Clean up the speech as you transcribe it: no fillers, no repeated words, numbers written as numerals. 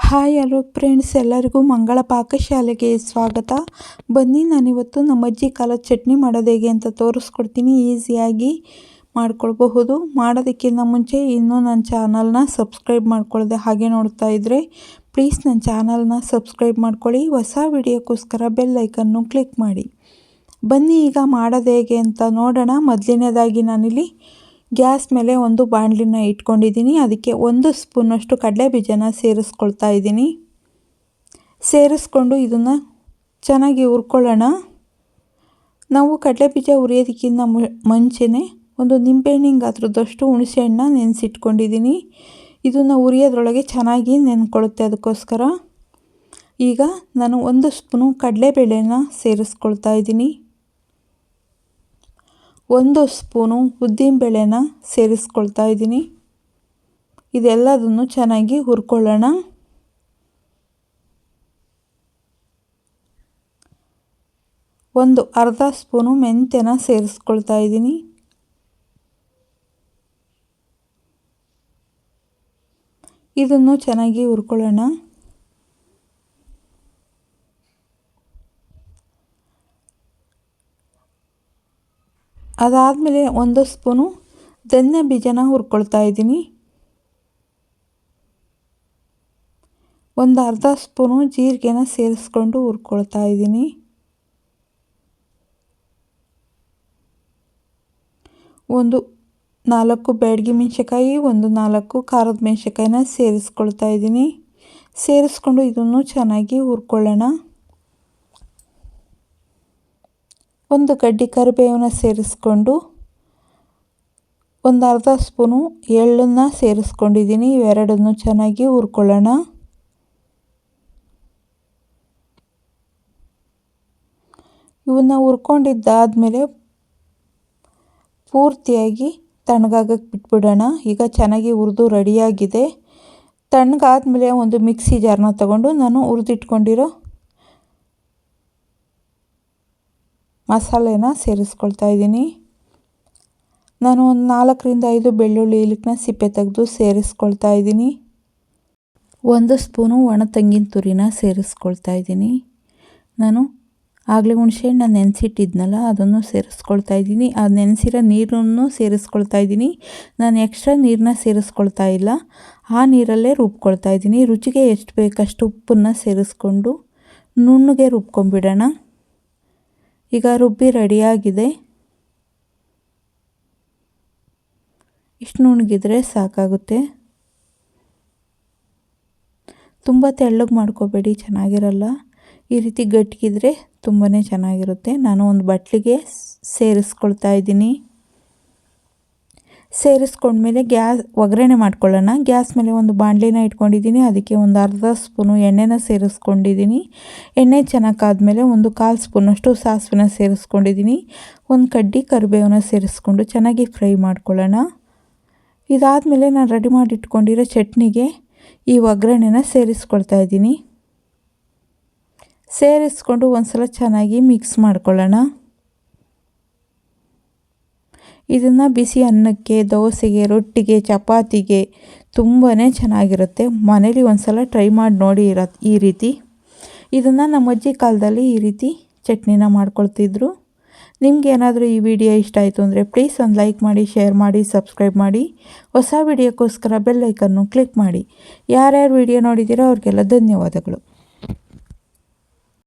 Hi hello friends, ಎಲ್ಲರಿಗೂ ಮಂಗಳ ಪಾಕಶಾಲೆಗೆ ಸ್ವಾಗತ. ಬನ್ನಿ, ನಾನಿವತ್ತು ನಮ್ಮ ಅಜ್ಜಿ ಕಾಲದ ಚಟ್ನಿ ಮಾಡೋದು ಹೇಗೆ ಅಂತ ತೋರಿಸ್ಕೊಡ್ತೀನಿ. ಈಸಿಯಾಗಿ ಮಾಡ್ಕೊಳ್ಬಹುದು. ಮಾಡೋದಕ್ಕಿಂತ ಮುಂಚೆ ಇನ್ನೂ ನನ್ನ ಚಾನಲ್ನ ಸಬ್ಸ್ಕ್ರೈಬ್ ಮಾಡ್ಕೊಳ್ಳದೆ ಹಾಗೆ ನೋಡ್ತಾ ಇದ್ದರೆ ಪ್ಲೀಸ್ ನನ್ನ ಚಾನಲ್ನ ಸಬ್ಸ್ಕ್ರೈಬ್ ಮಾಡ್ಕೊಳ್ಳಿ. ಹೊಸ ವಿಡಿಯೋಕ್ಕೋಸ್ಕರ ಬೆಲ್ ಐಕನ್ನು ಕ್ಲಿಕ್ ಮಾಡಿ. ಬನ್ನಿ ಈಗ ಮಾಡೋದು ಹೇಗೆ ಅಂತ ನೋಡೋಣ. ಮೊದಲನೇದಾಗಿ ನಾನಿಲ್ಲಿ ಗ್ಯಾಸ್ ಮೇಲೆ ಒಂದು ಬಾಣಲಿನ ಇಟ್ಕೊಂಡಿದ್ದೀನಿ. ಅದಕ್ಕೆ 1 ಸ್ಪೂನಷ್ಟು ಕಡಲೆ ಬೀಜನ ಸೇರಿಸ್ಕೊಳ್ತಾ ಇದ್ದೀನಿ. ಸೇರಿಸ್ಕೊಂಡು ಇದನ್ನು ಚೆನ್ನಾಗಿ ಹುರ್ಕೊಳ್ಳೋಣ. ನಾವು ಕಡಲೆ ಬೀಜ ಹುರಿಯೋದಕ್ಕಿಂತ ಮುಂಚೆನೇ ಒಂದು ನಿಂಬೆಹಣ್ಣಿನ ಗಾತ್ರದಷ್ಟು ಹುಣಸೆಹಣ್ಣನ್ನ ನೆನೆಸಿಟ್ಕೊಂಡಿದ್ದೀನಿ. ಇದನ್ನು ಹುರಿಯೋದ್ರೊಳಗೆ ಚೆನ್ನಾಗಿ ನೆನ್ಕೊಳ್ಳುತ್ತೆ. ಅದಕ್ಕೋಸ್ಕರ ಈಗ ನಾನು 1 ಸ್ಪೂನು ಕಡಲೆಬೇಳೆನ ಸೇರಿಸ್ಕೊಳ್ತಾ ಇದ್ದೀನಿ. 1 ಸ್ಪೂನು ಉದ್ದಿನಬೇಳೆನ ಸೇರಿಸ್ಕೊಳ್ತಾ ಇದ್ದೀನಿ. ಇದೆಲ್ಲದನ್ನು ಚೆನ್ನಾಗಿ ಹುರ್ಕೊಳ್ಳೋಣ. ಅರ್ಧ ಸ್ಪೂನು ಮೆಂತ್ಯನ ಸೇರಿಸ್ಕೊಳ್ತಾ ಇದ್ದೀನಿ. ಇದನ್ನು ಚೆನ್ನಾಗಿ ಹುರ್ಕೊಳ್ಳೋಣ. ಅದಾದಮೇಲೆ 1 ಸ್ಪೂನು ಧನ್ಯ ಬೀಜನ ಹುರ್ಕೊಳ್ತಾ ಇದ್ದೀನಿ. ಅರ್ಧ ಸ್ಪೂನು ಜೀರಿಗೆನ ಸೇರಿಸ್ಕೊಂಡು ಹುರ್ಕೊಳ್ತಾ ಇದ್ದೀನಿ. ಒಂದು 4 ಬ್ಯಾಡಗಿ ಮೆಣಸಿನಕಾಯಿ, 4 ಖಾರದ ಮೆಣಸಿನಕಾಯಿನ ಸೇರಿಸ್ಕೊಳ್ತಾ ಇದ್ದೀನಿ. ಸೇರಿಸ್ಕೊಂಡು ಇದನ್ನು ಚೆನ್ನಾಗಿ ಹುರ್ಕೊಳ್ಳೋಣ. 1 ಗಡ್ಡೆ ಕರಿಬೇವನ್ನ ಸೇರಿಸ್ಕೊಂಡು ಅರ್ಧ ಸ್ಪೂನು ಎಳ್ಳನ್ನು ಸೇರಿಸ್ಕೊಂಡಿದ್ದೀನಿ. ಇವೆರಡನ್ನು ಚೆನ್ನಾಗಿ ಹುರ್ಕೊಳ್ಳೋಣ. ಇವನ್ನ ಹುರ್ಕೊಂಡಿದ್ದಾದಮೇಲೆ ಪೂರ್ತಿಯಾಗಿ ತಣ್ಣಗಾಗಕ್ಕೆ ಬಿಟ್ಬಿಡೋಣ. ಈಗ ಚೆನ್ನಾಗಿ ಹುರಿದು ರೆಡಿಯಾಗಿದೆ. ತಣ್ಣಗಾದ್ಮೇಲೆ ಒಂದು ಮಿಕ್ಸಿ ಜಾರ್ನ ತಗೊಂಡು ನಾನು ಹುರಿದಿಟ್ಕೊಂಡಿರೋ ಮಸಾಲೆನ ಸೇರಿಸ್ಕೊಳ್ತಾ ಇದ್ದೀನಿ. ನಾನು ಒಂದು 4ರಿಂದ 5 ಬೆಳ್ಳುಳ್ಳಿ ಇಲಕ್ಕನ್ನ ಸಿಪ್ಪೆ ತೆಗೆದು ಸೇರಿಸ್ಕೊಳ್ತಾ ಇದ್ದೀನಿ. 1 ಸ್ಪೂನು ಒಣ ತೆಂಗಿನ ತುರಿನ ಸೇರಿಸ್ಕೊಳ್ತಾ ಇದ್ದೀನಿ. ನಾನು ಆಗಲೇ ಹುಣಸೆಹಣ್ಣು ನೆನೆಸಿಟ್ಟಿದ್ನಲ್ಲ ಅದನ್ನು ಸೇರಿಸ್ಕೊಳ್ತಾ ಇದ್ದೀನಿ. ಅದು ನೆನೆಸಿರೋ ನೀರನ್ನು ಸೇರಿಸ್ಕೊಳ್ತಾ ಇದ್ದೀನಿ. ನಾನು ಎಕ್ಸ್ಟ್ರಾ ನೀರನ್ನ ಸೇರಿಸ್ಕೊಳ್ತಾ ಇಲ್ಲ, ಆ ನೀರಲ್ಲೇ ರುಬ್ಕೊಳ್ತಾ ಇದ್ದೀನಿ. ರುಚಿಗೆ ಎಷ್ಟು ಬೇಕಷ್ಟು ಉಪ್ಪನ್ನು ಸೇರಿಸ್ಕೊಂಡು ನುಣ್ಣಗೆ ರುಬ್ಕೊಂಡ್ಬಿಡೋಣ. ಈಗ ರುಬ್ಬಿ ರೆಡಿಯಾಗಿದೆ. ಇಷ್ಟು ನುಣ್ಣಗಿದ್ರೆ ಸಾಕಾಗುತ್ತೆ. ತುಂಬ ತೆಳ್ಳಗೆ ಮಾಡ್ಕೋಬೇಡಿ, ಚೆನ್ನಾಗಿರಲ್ಲ. ಈ ರೀತಿ ಗಟ್ಟಿಗಿದ್ರೆ ತುಂಬಾ ಚೆನ್ನಾಗಿರುತ್ತೆ. ನಾನು ಒಂದು ಬಟ್ಲಿಗೆ ಸೇರಿಸ್ಕೊಳ್ತಾ ಇದ್ದೀನಿ. ಸೇರಿಸ್ಕೊಂಡ್ಮೇಲೆ ಒಗ್ಗರಣೆ ಮಾಡ್ಕೊಳ್ಳೋಣ. ಗ್ಯಾಸ್ ಮೇಲೆ ಒಂದು ಬಾಣಲಿನ ಇಟ್ಕೊಂಡಿದ್ದೀನಿ. ಅದಕ್ಕೆ ಅರ್ಧ ಸ್ಪೂನು ಎಣ್ಣೆನ ಸೇರಿಸ್ಕೊಂಡಿದ್ದೀನಿ. ಎಣ್ಣೆ ಚೆನ್ನಾಗಾದ್ಮೇಲೆ 1/4 ಸ್ಪೂನಷ್ಟು ಸಾಸಿವೆನ ಸೇರಿಸ್ಕೊಂಡಿದ್ದೀನಿ. 1 ಕಡ್ಡಿ ಕರಿಬೇವನ್ನ ಸೇರಿಸ್ಕೊಂಡು ಚೆನ್ನಾಗಿ ಫ್ರೈ ಮಾಡ್ಕೊಳ್ಳೋಣ. ಇದಾದಮೇಲೆ ನಾನು ರೆಡಿ ಮಾಡಿ ಇಟ್ಕೊಂಡಿರೋ ಚಟ್ನಿಗೆ ಈ ಒಗ್ಗರಣೆನ ಸೇರಿಸ್ಕೊಳ್ತಾ ಇದ್ದೀನಿ. ಸೇರಿಸ್ಕೊಂಡು ಒಂದ್ಸಲ ಚೆನ್ನಾಗಿ ಮಿಕ್ಸ್ ಮಾಡ್ಕೊಳ್ಳೋಣ. ಇದನ್ನು ಬಿಸಿ ಅನ್ನಕ್ಕೆ, ದೋಸೆಗೆ, ರೊಟ್ಟಿಗೆ, ಚಪಾತಿಗೆ ತುಂಬಾ ಚೆನ್ನಾಗಿರುತ್ತೆ. ಮನೇಲಿ ಒಂದ್ಸಲ ಟ್ರೈ ಮಾಡಿ ನೋಡಿ ಈ ರೀತಿ. ಇದನ್ನು ನಮ್ಮ ಅಜ್ಜಿ ಕಾಲದಲ್ಲಿ ಈ ರೀತಿ ಚಟ್ನಿನ ಮಾಡ್ಕೊಳ್ತಿದ್ರು. ನಿಮ್ಗೆ ಏನಾದರೂ ಈ ವಿಡಿಯೋ ಇಷ್ಟ ಆಯಿತು ಅಂದರೆ ಪ್ಲೀಸ್ ಒಂದು ಲೈಕ್ ಮಾಡಿ, ಶೇರ್ ಮಾಡಿ, ಸಬ್ಸ್ಕ್ರೈಬ್ ಮಾಡಿ. ಹೊಸ ವಿಡಿಯೋಕ್ಕೋಸ್ಕರ ಬೆಲ್ ಐಕನ್ನು ಕ್ಲಿಕ್ ಮಾಡಿ. ಯಾರ್ಯಾರು ವಿಡಿಯೋ ನೋಡಿದ್ದೀರೋ ಅವ್ರಿಗೆಲ್ಲ ಧನ್ಯವಾದಗಳು.